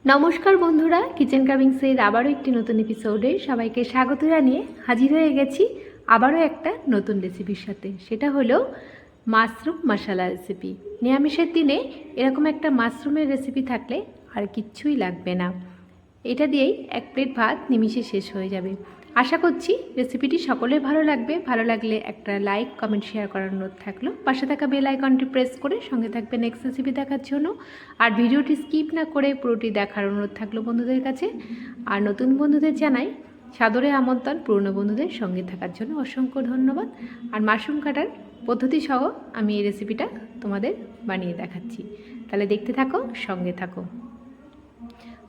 নমস্কার বন্ধুরা, কিচেন কামিংসের আবারও একটি নতুন এপিসোডে সবাইকে স্বাগত জানিয়ে হাজির হয়ে গেছি আবারও একটা নতুন রেসিপির সাথে। সেটা হলো মাশরুম মশলা রেসিপি। নিরামিষের দিনে এরকম একটা মাশরুমের রেসিপি থাকলে আর কিচ্ছুই লাগবে না। এটা দিয়েই এক প্লেট ভাত নিমিষে শেষ হয়ে যাবে। আশা করছি রেসিপিটি সকলের ভালো লাগবে। ভালো লাগলে একটা লাইক, কমেন্ট, শেয়ার করার অনুরোধ থাকলো। পাশে থাকা বেল আইকনটি প্রেস করে সঙ্গে থাকবে নেক্সট রেসিপি দেখার জন্য। আর ভিডিওটি স্কিপ না করে পুরোটি দেখার অনুরোধ থাকলো বন্ধুদের কাছে। আর নতুন বন্ধুদের জানাই সাদরে আমন্ত্রণ, পুরনো বন্ধুদের সঙ্গে থাকার জন্য অসংখ্য ধন্যবাদ। আর মাশরুম কাটার পদ্ধতি সহ আমি এই রেসিপিটা তোমাদের বানিয়ে দেখাচ্ছি, তাহলে দেখতে থাকো, সঙ্গে থাকো।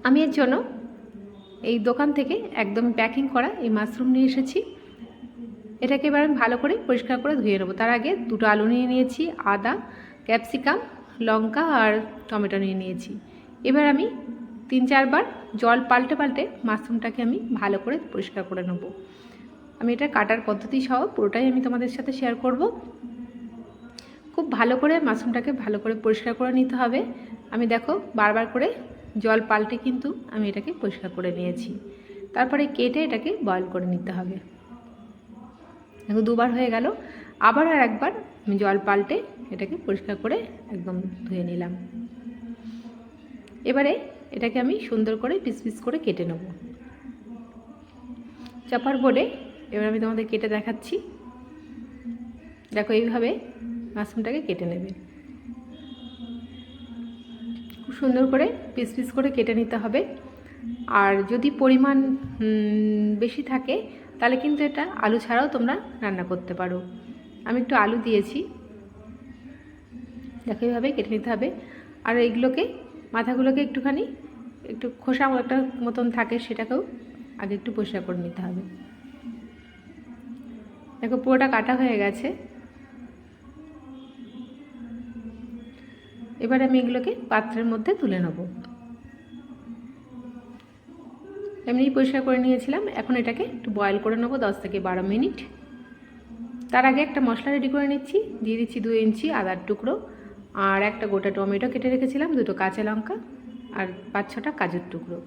আমি এর জন্য এই দোকান থেকে একদম প্যাকিং করা এই মাশরুম নিয়ে এসেছি। এটাকে এবার আমি ভালো করে পরিষ্কার করে ধুয়ে নেবো। তার আগে দুটো আলু নিয়ে নিয়েছি, আদা, ক্যাপসিকাম, লঙ্কা আর টমেটো নিয়ে নিয়েছি। এবার আমি 3-4 বার জল পাল্টে পাল্টে মাশরুমটাকে আমি ভালো করে পরিষ্কার করে নেবো। আমি এটা কাটার পদ্ধতি সহ পুরোটাই আমি তোমাদের সাথে শেয়ার করব। খুব ভালো করে মাশরুমটাকে ভালো করে পরিষ্কার করে নিতে হবে। আমি দেখো বারবার করে জল পাল্টে কিন্তু আমি এটাকে পরিষ্কার করে নিয়েছি। তারপরে কেটে এটাকে বয়েল করে নিতে হবে। দেখো দুবার হয়ে গেল। আবার আর একবার আমি জল পাল্টে এটাকে পরিষ্কার করে একদম ধুয়ে নিলাম। এবারে এটাকে আমি সুন্দর করে পিস পিস করে কেটে নেব চপার বোর্ডে। এবার আমি তোমাদের কেটে দেখাচ্ছি। দেখো এইভাবে মাশরুমটাকে কেটে নেবে। খুব সুন্দর করে পিস পিস করে কেটে নিতে হবে। আর যদি পরিমাণ বেশি থাকে তাহলে কিন্তু এটা আলু ছাড়াও তোমরা রান্না করতে পারো। আমি একটু আলু দিয়েছি। দেখো এইভাবে কেটে নিতে হবে। আর এইগুলোকে মাথাগুলোকে একটু খোসা একটা মতন থাকে, সেটাকেও আগে একটু পরিষ্কার করে নিতে হবে। দেখো পুরোটা কাটা হয়ে গেছে। এবার আমি এগুলোকে পাত্রের মধ্যে তুলে নেব। এমনি পরিষ্কার করে নিয়েছিলাম। এখন এটাকে একটু বয়েল করে নেবো 10 থেকে 12 মিনিট। তার আগে একটা মশলা রেডি করে নিচ্ছি। দিয়ে দিচ্ছি 2 ইঞ্চি আদার টুকরো, আর একটা গোটা টমেটো কেটে রেখেছিলাম, 2টো কাঁচা লঙ্কা, আর 5-6টা কাজুর টুকরো।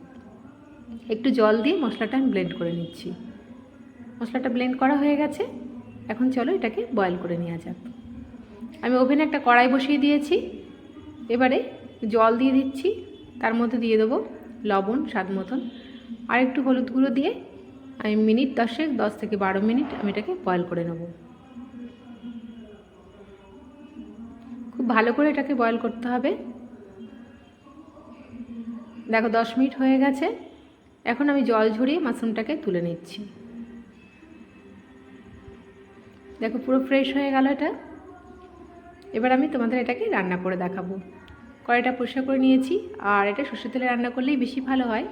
একটু জল দিয়ে মশলাটা আমি ব্লেন্ড করে নিচ্ছি। মশলাটা ব্লেন্ড করা হয়ে গেছে। এখন চলো এটাকে বয়েল করে নেওয়া যাক। আমি ওভেনে একটা কড়াই বসিয়ে দিয়েছি। এবারে জল দিয়ে দিচ্ছি। তার মধ্যে দিয়ে দেবো লবণ স্বাদ মতন, আর একটু হলুদ গুঁড়ো দিয়ে আমি মিনিট 10 থেকে 12 মিনিট আমি এটাকে বয়েল করে নেব। খুব ভালো করে এটাকে বয়েল করতে হবে। দেখো 10 মিনিট হয়ে গেছে। এখন আমি জল ঝরিয়ে মাশরুমটাকে তুলে নিচ্ছি। দেখো পুরো ফ্রেশ হয়ে গেল এটা। এবার আমি তোমাদের এটাকে রান্না করে দেখাবো। কড়াইটা পরিষ্কার করে নিয়েছি। আর এটা সর্ষের তেলে রান্না করলেই বেশি ভালো হয়।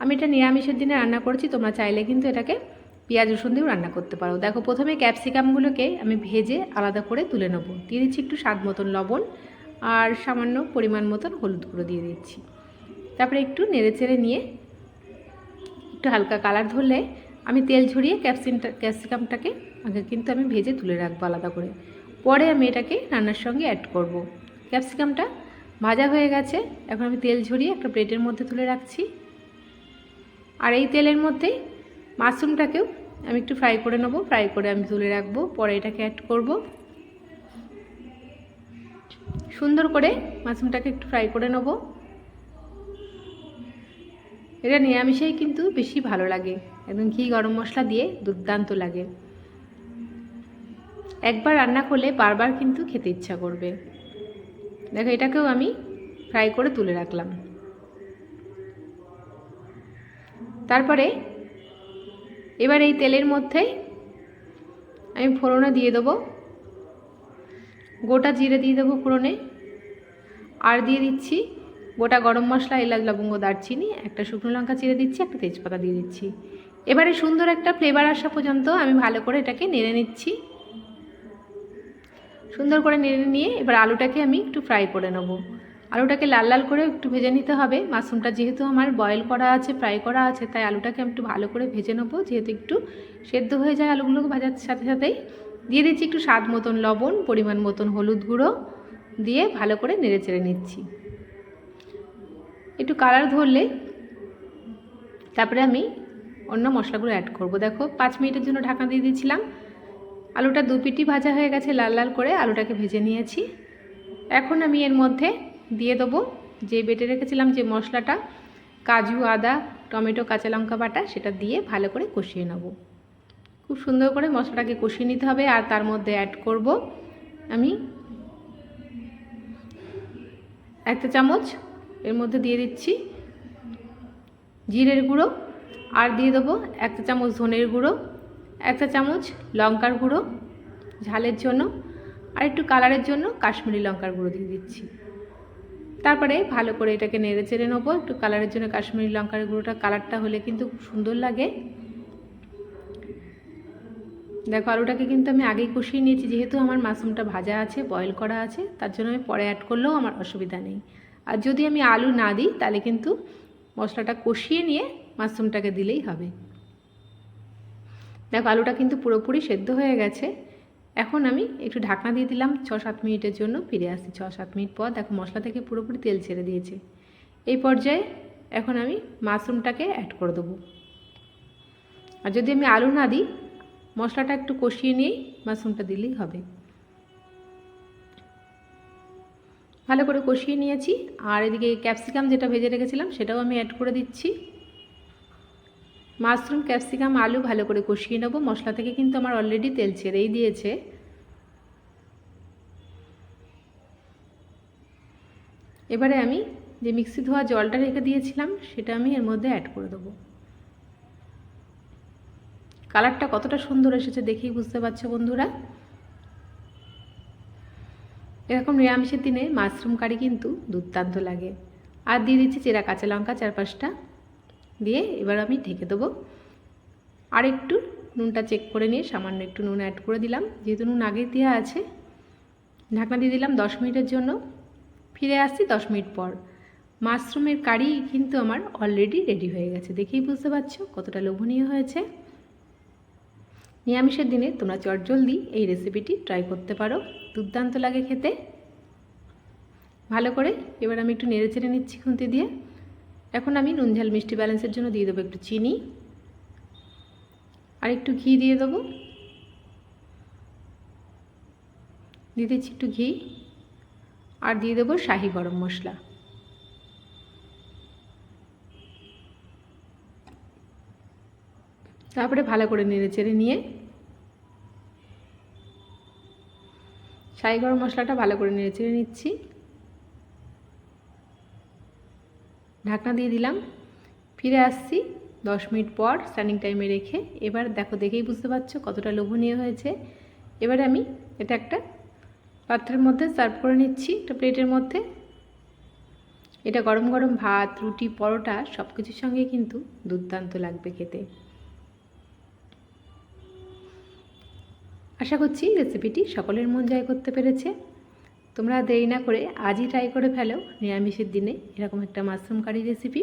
আমি এটা নিরামিষের দিনে রান্না করেছি, তোমরা চাইলে কিন্তু এটাকে পেঁয়াজ রসুন দিয়েও রান্না করতে পারো। দেখো প্রথমে ক্যাপসিকামগুলোকে আমি ভেজে আলাদা করে তুলে নেব। দিয়ে দিচ্ছি একটু স্বাদ মতন লবণ, আর সামান্য পরিমাণ মতন হলুদ গুঁড়ো দিয়ে দিচ্ছি। তারপরে একটু নেড়েচেড়ে নিয়ে একটু হালকা কালার ধরলে আমি তেল ঝরিয়ে ক্যাপসিকামটাকে আগে কিন্তু আমি ভেজে তুলে রাখবো আলাদা করে। পরে আমি এটাকে রান্নার সঙ্গে অ্যাড করব। ক্যাপসিকামটা ভাজা হয়ে গেছে। এখন আমি তেল ঝরিয়ে একটা প্লেটের মধ্যে তুলে রাখছি। আর এই তেলের মধ্যেই মাশরুমটাকেও আমি একটু ফ্রাই করে নেব। ফ্রাই করে আমি তুলে রাখবো। পরে এটাকে অ্যাড করব। সুন্দর করে মাশরুমটাকে একটু ফ্রাই করে নেব। এটা নিরামিষেই কিন্তু বেশি ভালো লাগে। একদম ঘি গরম মশলা দিয়ে দুর্দান্ত লাগে। একবার রান্না করলে বারবার কিন্তু খেতে ইচ্ছা করবে। দেখো এটাকেও আমি ফ্রাই করে তুলে রাখলাম। তারপরে এবার এই তেলের মধ্যেই আমি ফোড়নে দিয়ে দেবো। গোটা জিরে দিয়ে দেবো ফোড়নে। আর দিয়ে দিচ্ছি গোটা গরম মশলা, এলাচ, লবঙ্গ, দারচিনি, একটা শুকনো লঙ্কা চিড়ে দিচ্ছি, একটা তেজপাতা দিয়ে দিচ্ছি। এবারে সুন্দর একটা ফ্লেভার আসা পর্যন্ত আমি ভালো করে এটাকে নেড়ে নিচ্ছি। সুন্দর করে নেড়ে নিয়ে এবার আলুটাকে আমি একটু ফ্রাই করে নেব। আলুটাকে লাল লাল করে একটু ভেজে নিতে হবে। মাশরুমটা যেহেতু আমার বয়েল করা আছে, ফ্রাই করা আছে, তাই আলুটাকে আমি একটু ভালো করে ভেজে নেবো। যেহেতু একটু সেদ্ধ হয়ে যায় আলুগুলোকে ভাজার সাথে সাথেই। দিয়ে দিচ্ছি একটু স্বাদ মতন লবণ, পরিমাণ মতন হলুদ গুঁড়ো দিয়ে ভালো করে নেড়ে চেড়ে নিচ্ছি। একটু কালার ধরলে তারপরে আমি অন্য মশলাগুলো অ্যাড করব। দেখো 5 মিনিটের জন্য ঢাকনা দিয়ে দিয়েছিলাম। আলুটা 2 পিঠই ভাজা হয়ে গেছে, লাল লাল করে আলুটাকে ভেজে নিয়েছি। এখন আমি এর মধ্যে দিয়ে দেবো যে বেটে রেখেছিলাম যে মশলাটা, কাজু, আদা, টমেটো, কাঁচা লঙ্কা বাটা, সেটা দিয়ে ভালো করে কষিয়ে নেব। খুব সুন্দর করে মশলাটাকে কষিয়ে নিতে হবে। আর তার মধ্যে অ্যাড করব আমি 1 চামচ এর মধ্যে দিয়ে দিচ্ছি জিরের গুঁড়ো, আর দিয়ে দেবো 1 চামচ ধনের গুঁড়ো, 1 চামচ লঙ্কার গুঁড়ো ঝালের জন্য, আর একটু কালারের জন্য কাশ্মীরি লঙ্কার গুঁড়ো দিয়ে দিচ্ছি। তারপরে ভালো করে এটাকে নেড়ে চেড়ে নেবো। একটু কালারের জন্য কাশ্মীরি লঙ্কার গুঁড়োটা কালারটা হলে কিন্তু খুব সুন্দর লাগে। দেখো আলুটাকে কিন্তু আমি আগেই কষিয়ে নিয়েছি, যেহেতু আমার মাশরুমটা ভাজা আছে, বয়েল করা আছে, তার জন্য আমি পরে অ্যাড করলেও আমার অসুবিধা নেই। আর যদি আমি আলু না দিই তাহলে কিন্তু মশলাটা কষিয়ে নিয়ে মাশরুমটাকে দিলেই হবে। দেখো আলুটা কিন্তু পুরোপুরি সেদ্ধ হয়ে গেছে। এখন আমি একটু ঢাকনা দিয়ে দিলাম 6-7 মিনিটের জন্য। ফিরে আসছি 6-7 মিনিট পর। দেখো মশলা থেকে পুরোপুরি তেল ছেড়ে দিয়েছে। এই পর্যায়ে এখন আমি মাশরুমটাকে অ্যাড করে দেবো। আর যদি আমি আলু না দিই, মশলাটা একটু কষিয়ে নিয়েই মাশরুমটা দিলেই হবে। ভালো করে কষিয়ে নিয়েছি। আর এদিকে ক্যাপসিকাম যেটা ভেজে রেখেছিলাম সেটাও আমি অ্যাড করে দিচ্ছি। মাশরুম, ক্যাপসিকাম, আলু ভালো করে কষিয়ে নেব। মশলা থেকে কিন্তু আমার অলরেডি তেল ছেড়েই দিয়েছে। এবারে আমি যে মিক্সি ধোয়া জলটা রেখে দিয়েছিলাম সেটা আমি এর মধ্যে অ্যাড করে দেবো। কালারটা কতটা সুন্দর এসেছে দেখেই বুঝতে পারছো বন্ধুরা। এরকম নিরামিষের দিনে মাশরুম কারি কিন্তু দুর্দান্ত লাগে। আর দিয়ে দিচ্ছি চেরা কাঁচা লঙ্কা 4-5টা দিয়ে এবার আমি ঢেকে দেবো। আর একটু নুনটা চেক করে নিয়ে সামান্য একটু নুন অ্যাড করে দিলাম, যেহেতু নুন আগে দেওয়া আছে। ঢাকনা দিয়ে দিলাম 10 মিনিটের জন্য। ফিরে আসছি 10 মিনিট পর। মাশরুমের কারি কিন্তু আমার অলরেডি রেডি হয়ে গেছে, দেখেই বুঝতে পারছো কতটা লোভনীয় হয়েছে। নিরামিষের দিনে তোমরা চটজলদি এই রেসিপিটি ট্রাই করতে পারো, দুর্দান্ত লাগে খেতে। ভালো করে এবার আমি একটু নেড়ে চেড়ে নিচ্ছি খুন্তি দিয়ে। এখন আমি নুন ঝাল মিষ্টি ব্যালেন্সের জন্য দিয়ে দেবো একটু চিনি, আর একটু ঘি দিয়ে দেবো। দিয়ে দিচ্ছি একটু ঘি, আর দিয়ে দেবো শাহি গরম মশলা। তারপরে ভালো করে নেড়ে চেড়ে নিয়ে শাহি গরম মশলাটা ভালো করে নেড়ে চেড়ে নিচ্ছি। ঢাকনা দিয়ে দিলাম। ফিরে আসছি 10 মিনিট পর স্ট্যান্ডিং টাইমে রেখে। এবার দেখো, দেখেই বুঝতে পারছো কতটা লোভনীয় হয়েছে। এবারে আমি এটা একটা পাত্রের মধ্যে সার্ভ করে নিচ্ছি, একটা প্লেটের মধ্যে। এটা গরম গরম ভাত, রুটি, পরোটা সব কিছুর সঙ্গে কিন্তু দুর্দান্ত লাগবে খেতে। আশা করছি রেসিপিটি সকলের মন জয় করতে পেরেছে। তোমরা দেরি না করে আজই ট্রাই করে ফেলো নিরামিষের দিনে এরকম একটা মাশরুম কারি রেসিপি।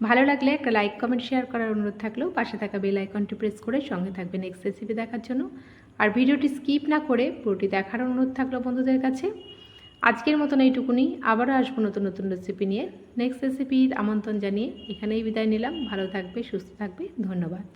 ভালো লাগলে একটা লাইক, কমেন্ট, শেয়ার করার অনুরোধ থাকলেও পাশে থাকা বেল আইকনটি প্রেস করে সঙ্গে থাকবে নেক্সট রেসিপি দেখার জন্য। আর ভিডিওটি স্কিপ না করে পুরোটি দেখার অনুরোধ থাকলো বন্ধুদের কাছে। আজকের মতন এইটুকুনি, আবারও আসবো নতুন নতুন রেসিপি নিয়ে। নেক্সট রেসিপির আমন্ত্রণ জানিয়ে এখানেই বিদায় নিলাম। ভালো থাকবে, সুস্থ থাকবে, ধন্যবাদ।